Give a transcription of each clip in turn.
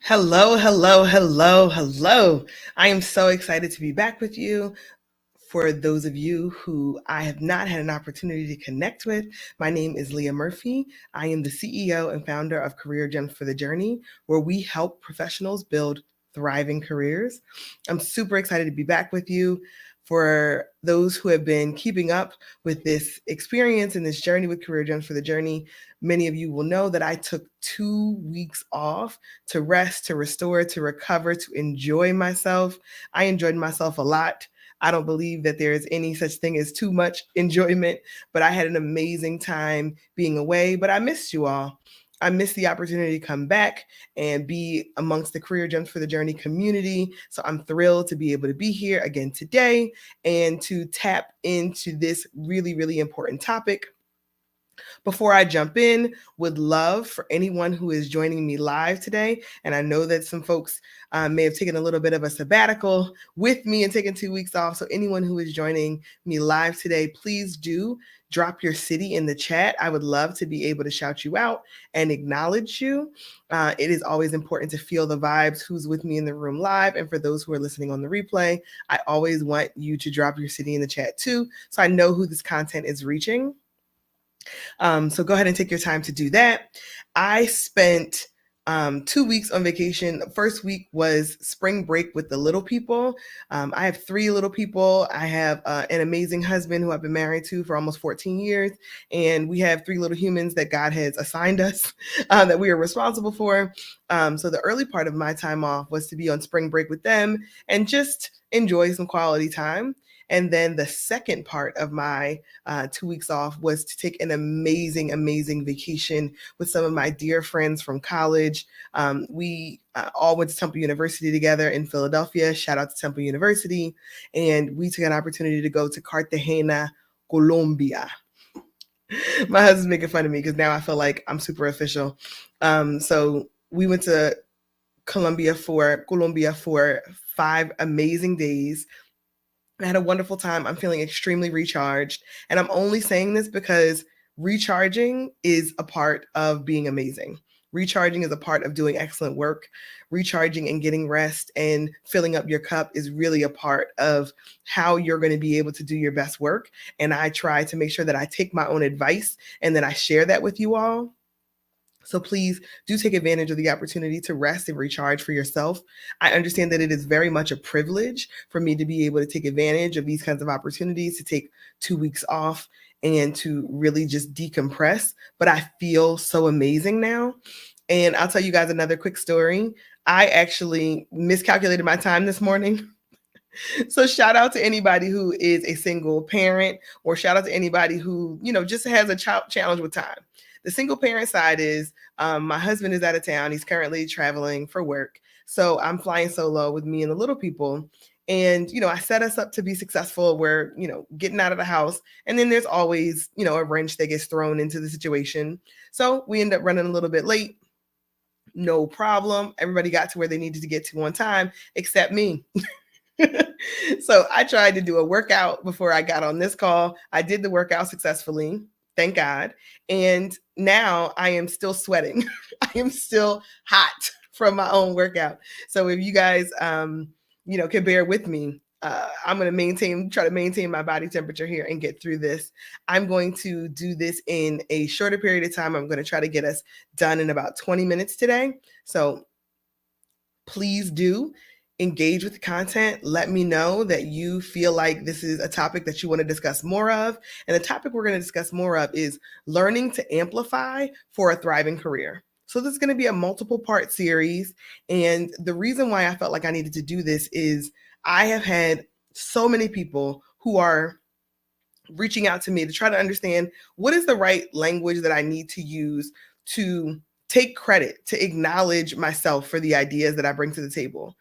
Hello, hello, hello, hello. I am so excited to be back with you. For those of you who I have not had an opportunity to connect with, my name is Leah Murphy. I am the CEO and founder of Career Gems for the Journey, where we help professionals build thriving careers. I'm super excited to be back with you. For those who have been keeping up with this experience and this journey with Career Gems for the Journey, many of you will know that I took 2 weeks off to rest, to restore, to recover, to enjoy myself. I enjoyed myself a lot. I don't believe that there is any such thing as too much enjoyment, but I had an amazing time being away. But I missed you all. I missed the opportunity to come back and be amongst the Career Gems for the Journey community. So I'm thrilled to be able to be here again today and to tap into this really, really important topic. Before I jump in, would love for anyone who is joining me live today, and I know that some folks may have taken a little bit of a sabbatical with me and taken 2 weeks off. So anyone who is joining me live today, please do drop your city in the chat. I would love to be able to shout you out and acknowledge you. It is always important to feel the vibes, who's with me in the room live. And for those who are listening on the replay, I always want you to drop your city in the chat too, so I know who this content is reaching. So go ahead and take your time to do that. I spent 2 weeks on vacation. The first week was spring break with the little people. I have 3 little people. I have an amazing husband who I've been married to for almost 14 years. And we have 3 little humans that God has assigned us that we are responsible for. So the early part of my time off was to be on spring break with them and just enjoy some quality time. And then the second part of my 2 weeks off was to take an amazing, amazing vacation with some of my dear friends from college. We all went to Temple University together in Philadelphia. Shout out to Temple University. And we took an opportunity to go to Cartagena, Colombia. My husband's making fun of me because now I feel like I'm super official. So we went to Colombia for 5 amazing days. I had a wonderful time. I'm feeling extremely recharged. And I'm only saying this because recharging is a part of being amazing. Recharging is a part of doing excellent work. Recharging and getting rest and filling up your cup is really a part of how you're going to be able to do your best work. And I try to make sure that I take my own advice and then I share that with you all. So please do take advantage of the opportunity to rest and recharge for yourself. I understand that it is very much a privilege for me to be able to take advantage of these kinds of opportunities, to take 2 weeks off and to really just decompress. But I feel so amazing now. And I'll tell you guys another quick story. I actually miscalculated my time this morning. So shout out to anybody who is a single parent, or shout out to anybody who, just has a challenge with time. The single parent side is my husband is out of town. He's currently traveling for work. So I'm flying solo with me and the little people. And, I set us up to be successful. We're, getting out of the house. And then there's always, a wrench that gets thrown into the situation. So we end up running a little bit late. No problem. Everybody got to where they needed to get to on time, except me. So I tried to do a workout before I got on this call. I did the workout successfully. Thank God. And now I am still sweating. I am still hot from my own workout. So if you guys, can bear with me, I'm going to try to maintain my body temperature here and get through this. I'm going to do this in a shorter period of time. I'm going to try to get us done in about 20 minutes today. So please do engage with the content. Let me know that you feel like this is a topic that you want to discuss more of. And the topic we're going to discuss more of is learning to amplify for a thriving career. So this is going to be a multiple part series. And the reason why I felt like I needed to do this is I have had so many people who are reaching out to me to try to understand what is the right language that I need to use to take credit, to acknowledge myself for the ideas that I bring to the table.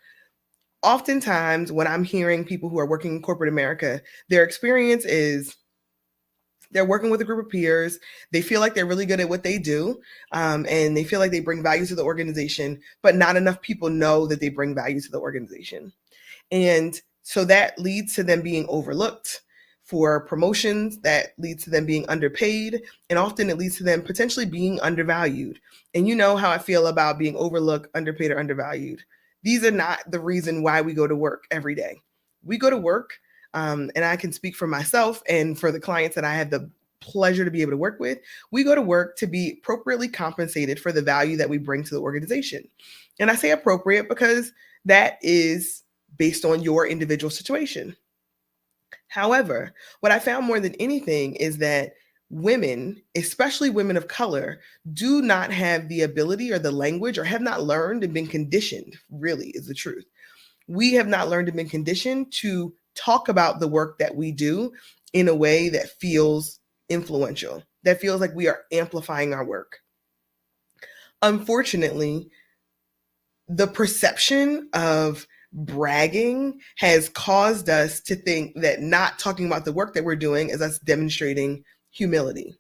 Oftentimes, when I'm hearing people who are working in corporate America, their experience is they're working with a group of peers. They feel like they're really good at what they do, and they feel like they bring value to the organization, but not enough people know that they bring value to the organization. And so that leads to them being overlooked for promotions that leads to them being underpaid, and often it leads to them potentially being undervalued. And you know how I feel about being overlooked, underpaid, or undervalued. These are not the reason why we go to work every day. We go to work, and I can speak for myself and for the clients that I have the pleasure to be able to work with. We go to work to be appropriately compensated for the value that we bring to the organization. And I say appropriate because that is based on your individual situation. However, what I found more than anything is that women, especially women of color, do not have the ability or the language or have not learned and been conditioned, really, is the truth. We have not learned and been conditioned to talk about the work that we do in a way that feels influential, that feels like we are amplifying our work. Unfortunately, the perception of bragging has caused us to think that not talking about the work that we're doing is us demonstrating humility.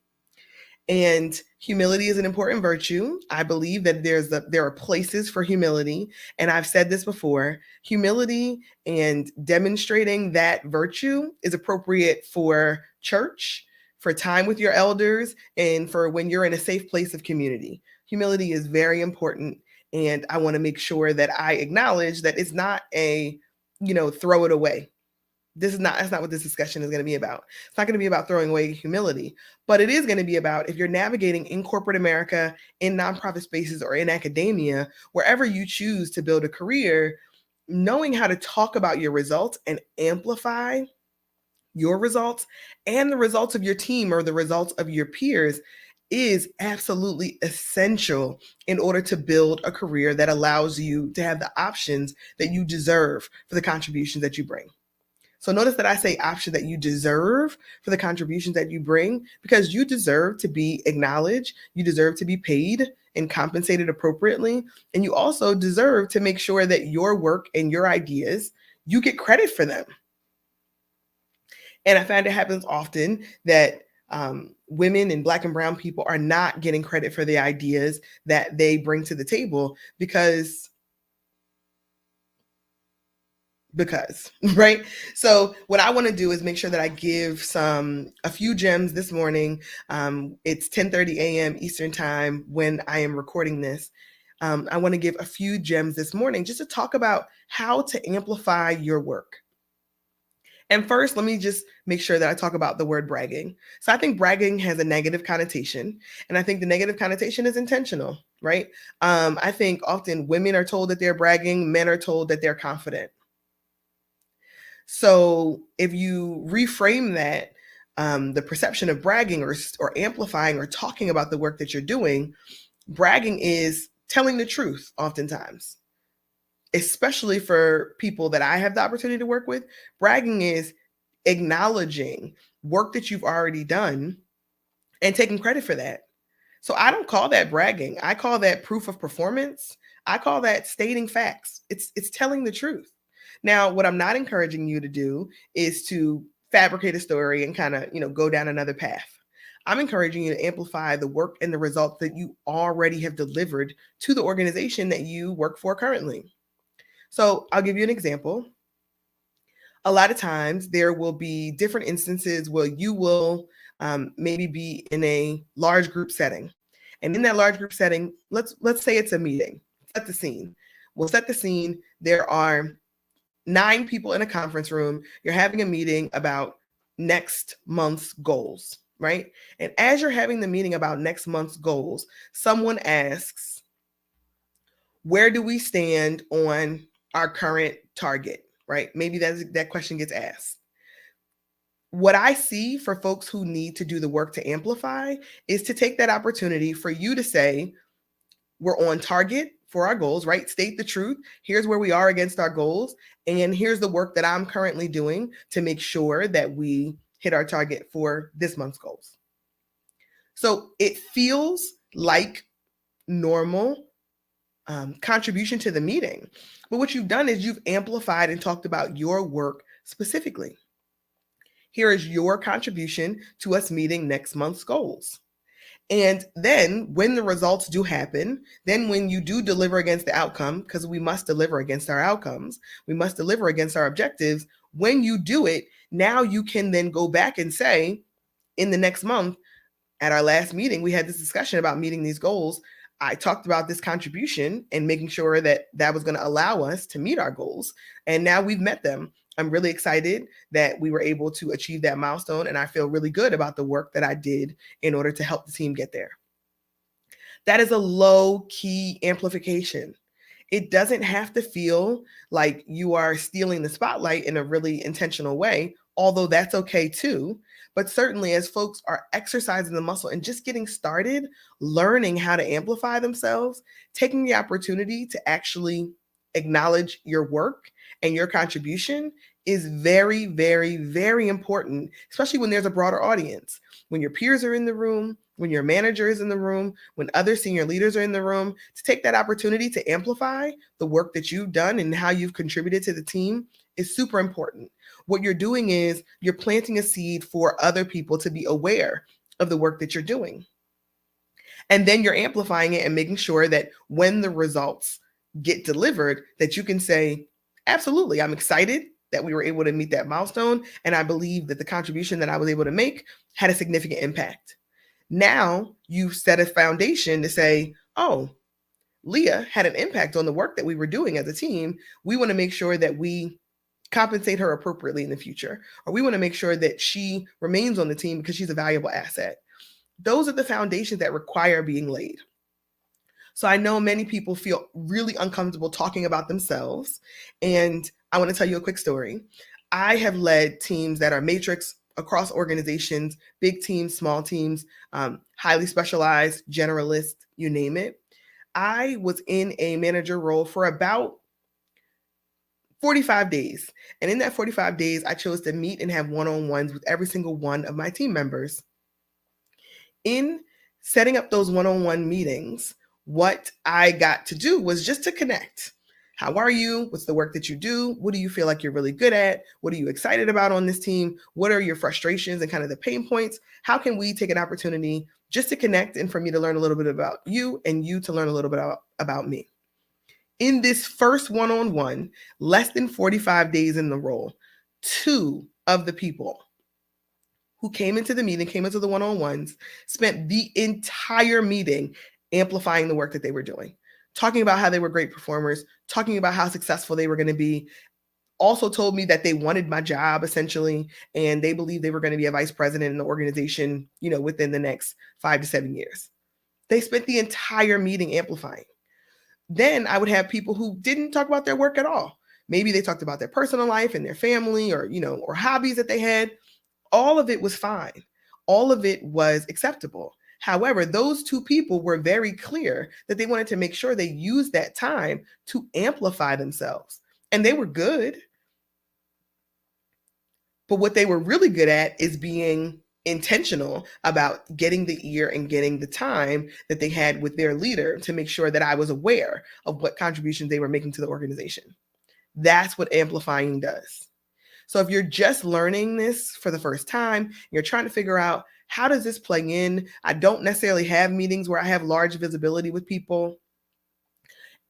And humility is an important virtue. I believe that there are places for humility. And I've said this before, humility and demonstrating that virtue is appropriate for church, for time with your elders, and for when you're in a safe place of community. Humility is very important. And I want to make sure that I acknowledge that it's not a, throw it away. That's not what this discussion is going to be about. It's not going to be about throwing away humility, but it is going to be about, if you're navigating in corporate America, in nonprofit spaces, or in academia, wherever you choose to build a career, knowing how to talk about your results and amplify your results and the results of your team or the results of your peers is absolutely essential in order to build a career that allows you to have the options that you deserve for the contributions that you bring. So notice that I say option that you deserve for the contributions that you bring, because you deserve to be acknowledged, you deserve to be paid and compensated appropriately, and you also deserve to make sure that your work and your ideas, you get credit for them. And I find it happens often that women and Black and brown people are not getting credit for the ideas that they bring to the table because, right? So what I want to do is make sure that I give a few gems this morning. It's 10:30 a.m. Eastern time when I am recording this. I want to give a few gems this morning just to talk about how to amplify your work. And first, let me just make sure that I talk about the word bragging. So I think bragging has a negative connotation, and I think the negative connotation is intentional, right? I think often women are told that they're bragging, men are told that they're confident. So if you reframe that, the perception of bragging or amplifying or talking about the work that you're doing, bragging is telling the truth oftentimes, especially for people that I have the opportunity to work with. Bragging is acknowledging work that you've already done and taking credit for that. So I don't call that bragging. I call that proof of performance. I call that stating facts. It's telling the truth. Now, what I'm not encouraging you to do is to fabricate a story and kind of, go down another path. I'm encouraging you to amplify the work and the results that you already have delivered to the organization that you work for currently. So I'll give you an example. A lot of times there will be different instances where you will maybe be in a large group setting. And in that large group setting, let's say it's a meeting. Set the scene. We'll set the scene. There are 9 people in a conference room. You're having a meeting about next month's goals, right? And as you're having the meeting about next month's goals, someone asks, where do we stand on our current target, right? Maybe that question gets asked. What I see for folks who need to do the work to amplify is to take that opportunity for you to say, we're on target for our goals, right? State the truth. Here's where we are against our goals. And here's the work that I'm currently doing to make sure that we hit our target for this month's goals. So it feels like normal contribution to the meeting. But what you've done is you've amplified and talked about your work specifically. Here is your contribution to us meeting next month's goals. And then when the results do happen, then when you do deliver against the outcome, because we must deliver against our outcomes, we must deliver against our objectives, When you do it, now you can then go back and say, in the next month, at our last meeting, we had this discussion about meeting these goals. I talked about this contribution and making sure that that was going to allow us to meet our goals. And now we've met them. I'm really excited that we were able to achieve that milestone. And I feel really good about the work that I did in order to help the team get there. That is a low key amplification. It doesn't have to feel like you are stealing the spotlight in a really intentional way, although that's okay too. But certainly, as folks are exercising the muscle and just getting started, learning how to amplify themselves, taking the opportunity to actually acknowledge your work and your contribution is very, very, very important, especially when there's a broader audience. When your peers are in the room, when your manager is in the room, when other senior leaders are in the room, to take that opportunity to amplify the work that you've done and how you've contributed to the team is super important. What you're doing is you're planting a seed for other people to be aware of the work that you're doing. And then you're amplifying it and making sure that when the results get delivered, that you can say, absolutely, I'm excited that we were able to meet that milestone. And I believe that the contribution that I was able to make had a significant impact. Now you've set a foundation to say, oh, Leah had an impact on the work that we were doing as a team. We want to make sure that we compensate her appropriately in the future, or we want to make sure that she remains on the team because she's a valuable asset. Those are the foundations that require being laid. So I know many people feel really uncomfortable talking about themselves. And I want to tell you a quick story. I have led teams that are matrix across organizations, big teams, small teams, highly specialized, generalist, you name it. I was in a manager role for about 45 days. And in that 45 days, I chose to meet and have one-on-ones with every single one of my team members. In setting up those one-on-one meetings, what I got to do was just to connect. How are you? What's the work that you do? What do you feel like you're really good at? What are you excited about on this team? What are your frustrations and kind of the pain points? How can we take an opportunity just to connect and for me to learn a little bit about you and you to learn a little bit about me? In this first one-on-one, less than 45 days in the role, 2 of the people who came into the meeting, came into the one-on-ones, spent the entire meeting amplifying the work that they were doing, talking about how they were great performers, talking about how successful they were going to be, also told me that they wanted my job essentially, and they believed they were going to be a vice president in the organization, within the next 5 to 7 years. They spent the entire meeting amplifying. Then I would have people who didn't talk about their work at all. Maybe they talked about their personal life and their family or hobbies that they had. All of it was fine. All of it was acceptable. However, those 2 people were very clear that they wanted to make sure they used that time to amplify themselves. And they were good. But what they were really good at is being intentional about getting the ear and getting the time that they had with their leader to make sure that I was aware of what contributions they were making to the organization. That's what amplifying does. So if you're just learning this for the first time, you're trying to figure out, how does this play in? I don't necessarily have meetings where I have large visibility with people.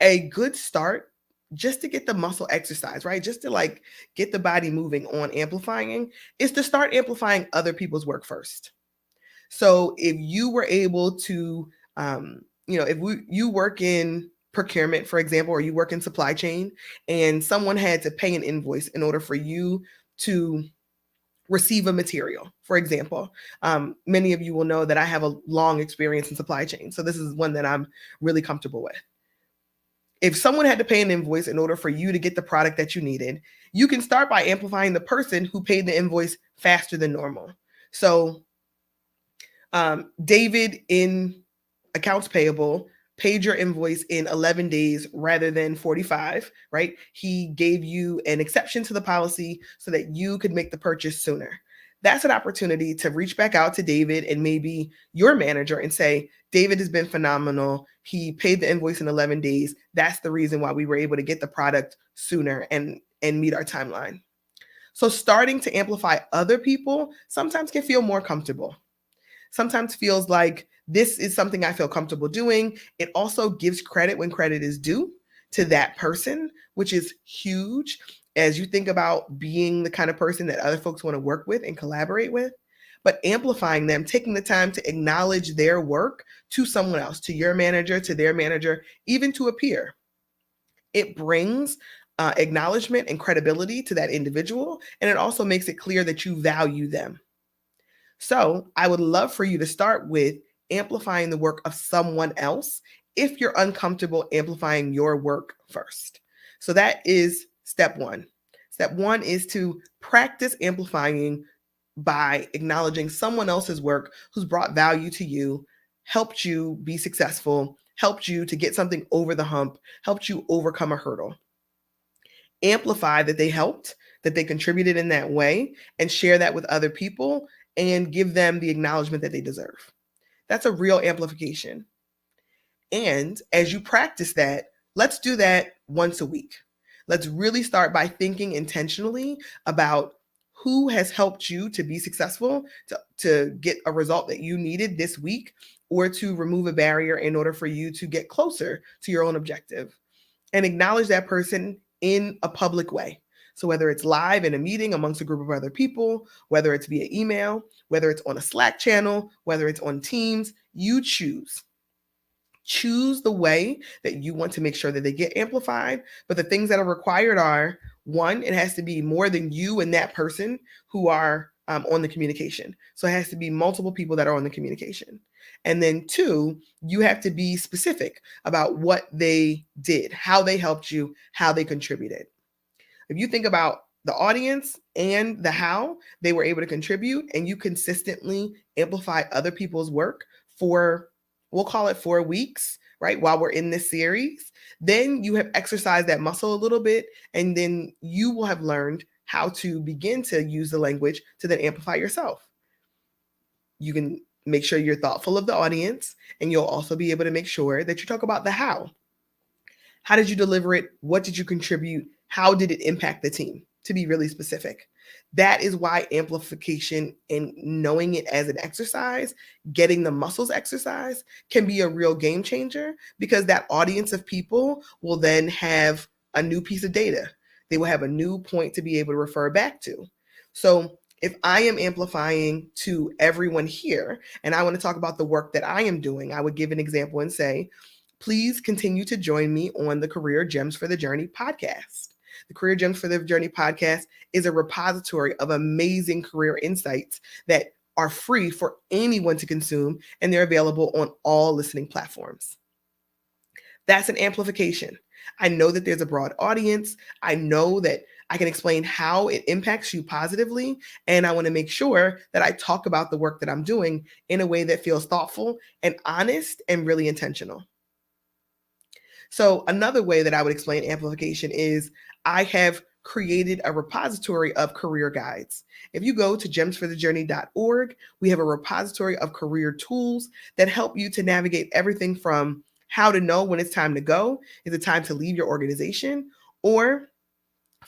A good start, just to get the muscle exercise, right? Just to get the body moving on amplifying, is to start amplifying other people's work first. So if you were able to, you work in procurement, for example, or you work in supply chain, and someone had to pay an invoice in order for you to receive a material, for example. Many of you will know that I have a long experience in supply chain. So this is one that I'm really comfortable with. If someone had to pay an invoice in order for you to get the product that you needed, you can start by amplifying the person who paid the invoice faster than normal. So David in accounts payable paid your invoice in 11 days rather than 45, right? He gave you an exception to the policy so that you could make the purchase sooner. That's an opportunity to reach back out to David and maybe your manager and say, David has been phenomenal. He paid the invoice in 11 days. That's the reason why we were able to get the product sooner and meet our timeline. So starting to amplify other people sometimes can feel more comfortable. Sometimes feels like this is something I feel comfortable doing. It also gives credit when credit is due to that person, which is huge. as you think about being the kind of person that other folks want to work with and collaborate with, but amplifying them, taking the time to acknowledge their work to someone else, to your manager, to their manager, even to a peer. It brings acknowledgement and credibility to that individual, and it also makes it clear that you value them. So I would love for you to start with amplifying the work of someone else if you're uncomfortable amplifying your work first. So that is step one. Step one is to practice amplifying by acknowledging someone else's work who's brought value to you, helped you be successful, helped you to get something over the hump, helped you overcome a hurdle. Amplify that they helped, that they contributed in that way, and share that with other people and give them the acknowledgement that they deserve. That's a real amplification. And as you practice that, let's do that once a week. Let's really start by thinking intentionally about who has helped you to be successful, to get a result that you needed this week, or to remove a barrier in order for you to get closer to your own objective. And acknowledge that person in a public way. So whether it's live in a meeting amongst a group of other people, whether it's via email, whether it's on a Slack channel, whether it's on Teams, you choose. Choose the way that you want to make sure that they get amplified. But the things that are required are, one, it has to be more than you and that person who are on the communication. So it has to be multiple people that are on the communication. And then two, you have to be specific about what they did, how they helped you, how they contributed. If you think about the audience and the how they were able to contribute, and you consistently amplify other people's work for, we'll call it 4 weeks, right, while we're in this series, then you have exercised that muscle a little bit, and then you will have learned how to begin to use the language to then amplify yourself. You can make sure you're thoughtful of the audience, and you'll also be able to make sure that you talk about the how. How did you deliver it? What did you contribute? How did it impact the team? To be really specific. That is why amplification and knowing it as an exercise, getting the muscles exercise, can be a real game changer, because that audience of people will then have a new piece of data. They will have a new point to be able to refer back to. So if I am amplifying to everyone here and I want to talk about the work that I am doing, I would give an example and say, please continue to join me on the Career Gems for the Journey podcast. The Career Gems for the Journey podcast is a repository of amazing career insights that are free for anyone to consume, and they're available on all listening platforms. That's an amplification. I know that there's a broad audience. I know that I can explain how it impacts you positively, and I want to make sure that I talk about the work that I'm doing in a way that feels thoughtful and honest and really intentional. So another way that I would explain amplification is I have created a repository of career guides. If you go to gemsforthejourney.org, we have a repository of career tools that help you to navigate everything from how to know when it's time to go, is it time to leave your organization, or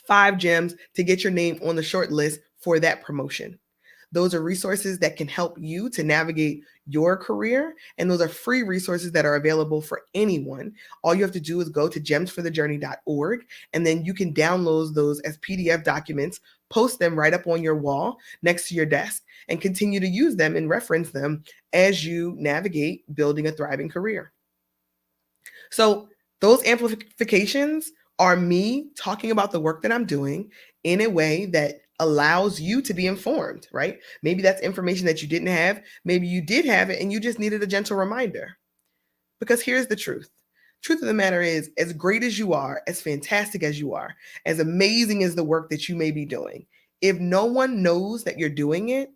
5 gems to get your name on the short list for that promotion. Those are resources that can help you to navigate your career, and those are free resources that are available for anyone. All you have to do is go to gemsforthejourney.org, and then you can download those as PDF documents, post them right up on your wall next to your desk, and continue to use them and reference them as you navigate building a thriving career. So those amplifications are me talking about the work that I'm doing in a way that allows you to be informed, right? Maybe that's information that you didn't have. Maybe you did have it and you just needed a gentle reminder. Because here's the truth. Truth of the matter is, as great as you are, as fantastic as you are, as amazing as the work that you may be doing, if no one knows that you're doing it,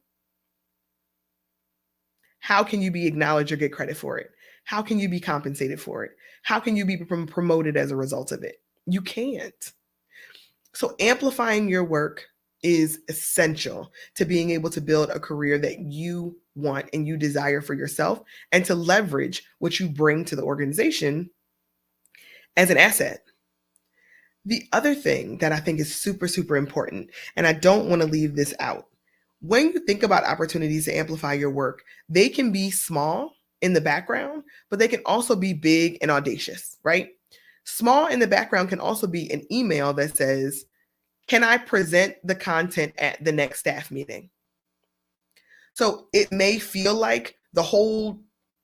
how can you be acknowledged or get credit for it? How can you be compensated for it? How can you be promoted as a result of it? You can't. So amplifying your work is essential to being able to build a career that you want and you desire for yourself, and to leverage what you bring to the organization as an asset. The other thing that I think is super, super important, and I don't want to leave this out, when you think about opportunities to amplify your work, they can be small in the background, but they can also be big and audacious, right? Small in the background can also be an email that says, Can I present the content at the next staff meeting? So it may feel like the whole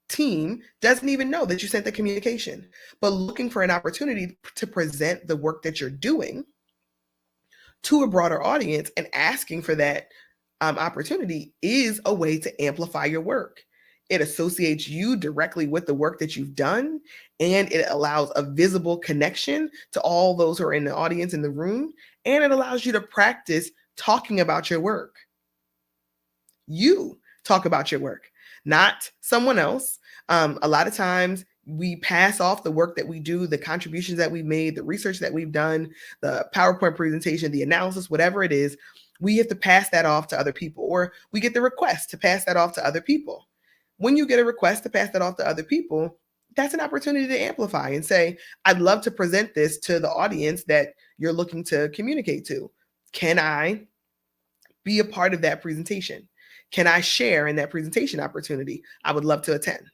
team doesn't even know that you sent the communication, but looking for an opportunity to present the work that you're doing to a broader audience and asking for that opportunity is a way to amplify your work. It associates you directly with the work that you've done, and it allows a visible connection to all those who are in the audience in the room, and it allows you to practice talking about your work. You talk about your work, not someone else. A lot of times we pass off the work that we do, the contributions that we've made, the research that we've done, the PowerPoint presentation, the analysis, whatever it is, we have to pass that off to other people, or we get the request to pass that off to other people. When you get a request to pass that off to other people, that's an opportunity to amplify and say, I'd love to present this to the audience that you're looking to communicate to. Can I be a part of that presentation? Can I share in that presentation opportunity? I would love to attend.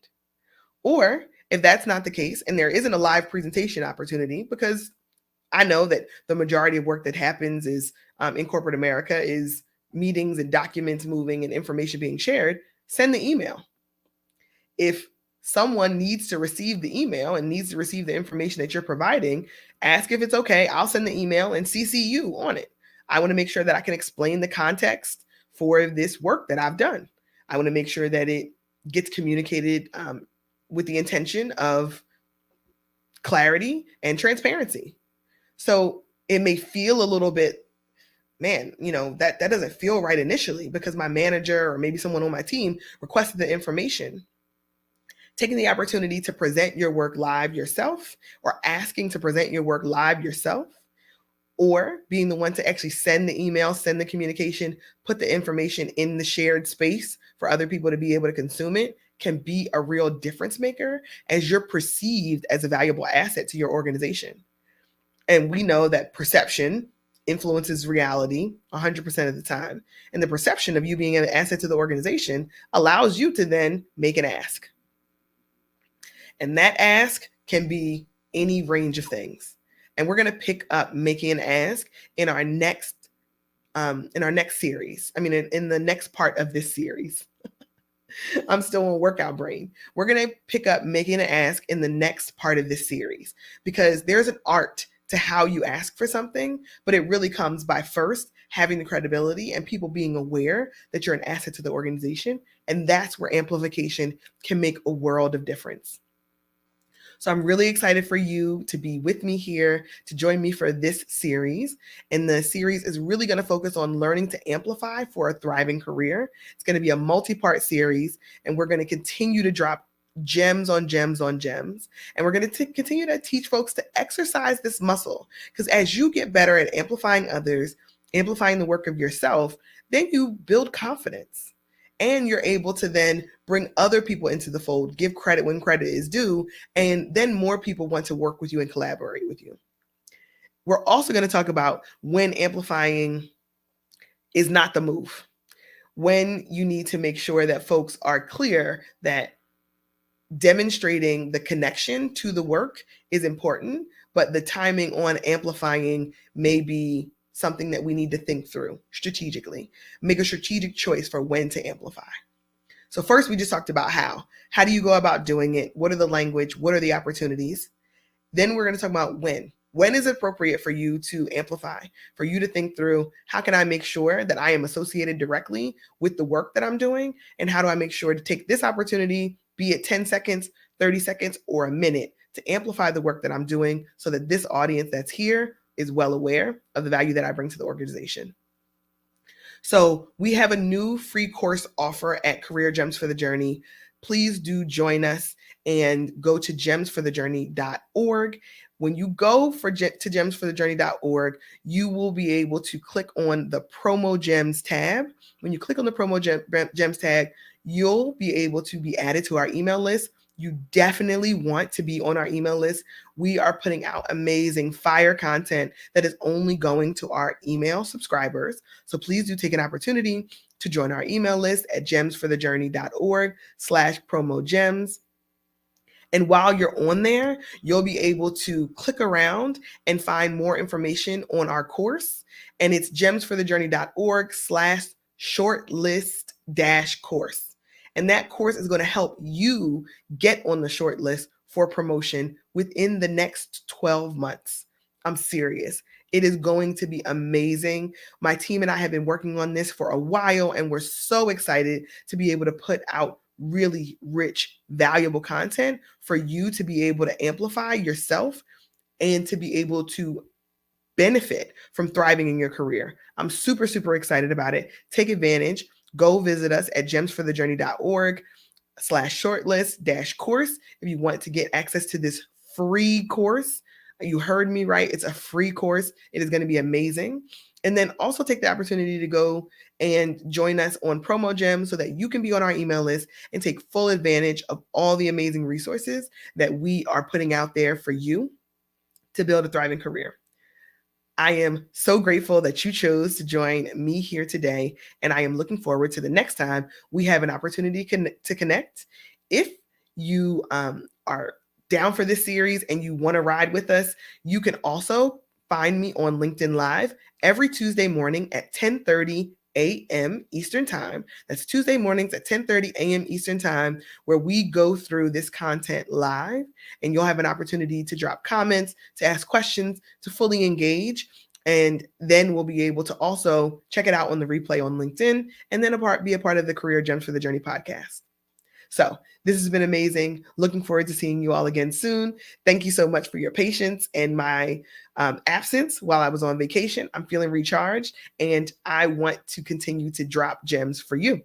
Or if that's not the case and there isn't a live presentation opportunity, because I know that the majority of work that happens is in corporate America is meetings and documents moving and information being shared, send the email. If someone needs to receive the email and needs to receive the information that you're providing, ask if it's okay. I'll send the email and CC you on it. I want to make sure that I can explain the context for this work that I've done. I want to make sure that it gets communicated with the intention of clarity and transparency. So it may feel a little bit, man, that doesn't feel right initially because my manager or maybe someone on my team requested the information. Taking the opportunity to present your work live yourself, or asking to present your work live yourself, or being the one to actually send the email, send the communication, put the information in the shared space for other people to be able to consume it, can be a real difference maker as you're perceived as a valuable asset to your organization. And we know that perception influences reality 100% of the time. And the perception of you being an asset to the organization allows you to then make an ask. And that ask can be any range of things. And we're going to pick up making an ask in our next series. I mean, in the next part of this series. I'm still on workout brain. We're going to pick up making an ask in the next part of this series, because there's an art to how you ask for something, but it really comes by first having the credibility and people being aware that you're an asset to the organization. And that's where amplification can make a world of difference. So I'm really excited for you to be with me here, to join me for this series. And the series is really going to focus on learning to amplify for a thriving career. It's going to be a multi-part series, and we're going to continue to drop gems on gems on gems. And we're going to continue to teach folks to exercise this muscle, because as you get better at amplifying others, amplifying the work of yourself, then you build confidence. And you're able to then bring other people into the fold, give credit when credit is due, and then more people want to work with you and collaborate with you. We're also going to talk about when amplifying is not the move, when you need to make sure that folks are clear that demonstrating the connection to the work is important, but the timing on amplifying may be something that we need to think through strategically. Make a strategic choice for when to amplify. So first, we just talked about how. How do you go about doing it? What are the language? What are the opportunities? Then we're going to talk about when. When is it appropriate for you to amplify? For you to think through, how can I make sure that I am associated directly with the work that I'm doing? And how do I make sure to take this opportunity, be it 10 seconds, 30 seconds, or a minute, to amplify the work that I'm doing so that this audience that's here is well aware of the value that I bring to the organization. So we have a new free course offer at Career Gems for the Journey. Please do join us and go to gemsforthejourney.org. When you go to gemsforthejourney.org, you will be able to click on the Promo Gems tab. When you click on the Promo Gems tag, you'll be able to be added to our email list. You definitely want to be on our email list. We are putting out amazing fire content that is only going to our email subscribers. So please do take an opportunity to join our email list at gemsforthejourney.org/promogems. And while you're on there, you'll be able to click around and find more information on our course. And it's gemsforthejourney.org/shortlist-course. And that course is going to help you get on the short list for promotion within the next 12 months. I'm serious. It is going to be amazing. My team and I have been working on this for a while, and we're so excited to be able to put out really rich, valuable content for you to be able to amplify yourself and to be able to benefit from thriving in your career. I'm super, super excited about it. Take advantage. Go visit us at gemsforthejourney.org/shortlist-course if you want to get access to this free course. You heard me right. It's a free course. It is going to be amazing. And then also take the opportunity to go and join us on Promo Gem so that you can be on our email list and take full advantage of all the amazing resources that we are putting out there for you to build a thriving career. I am so grateful that you chose to join me here today, and I am looking forward to the next time we have an opportunity to connect. If you are down for this series and you want to ride with us, you can also find me on LinkedIn Live every Tuesday morning at 10:30 a.m. Eastern Time. That's Tuesday mornings at 10:30 a.m. Eastern Time, where we go through this content live, and you'll have an opportunity to drop comments, to ask questions, to fully engage. And then we'll be able to also check it out on the replay on LinkedIn, and then be a part of the Career Gems for the Journey podcast. So this has been amazing. Looking forward to seeing you all again soon. Thank you so much for your patience and my absence while I was on vacation. I'm feeling recharged, and I want to continue to drop gems for you.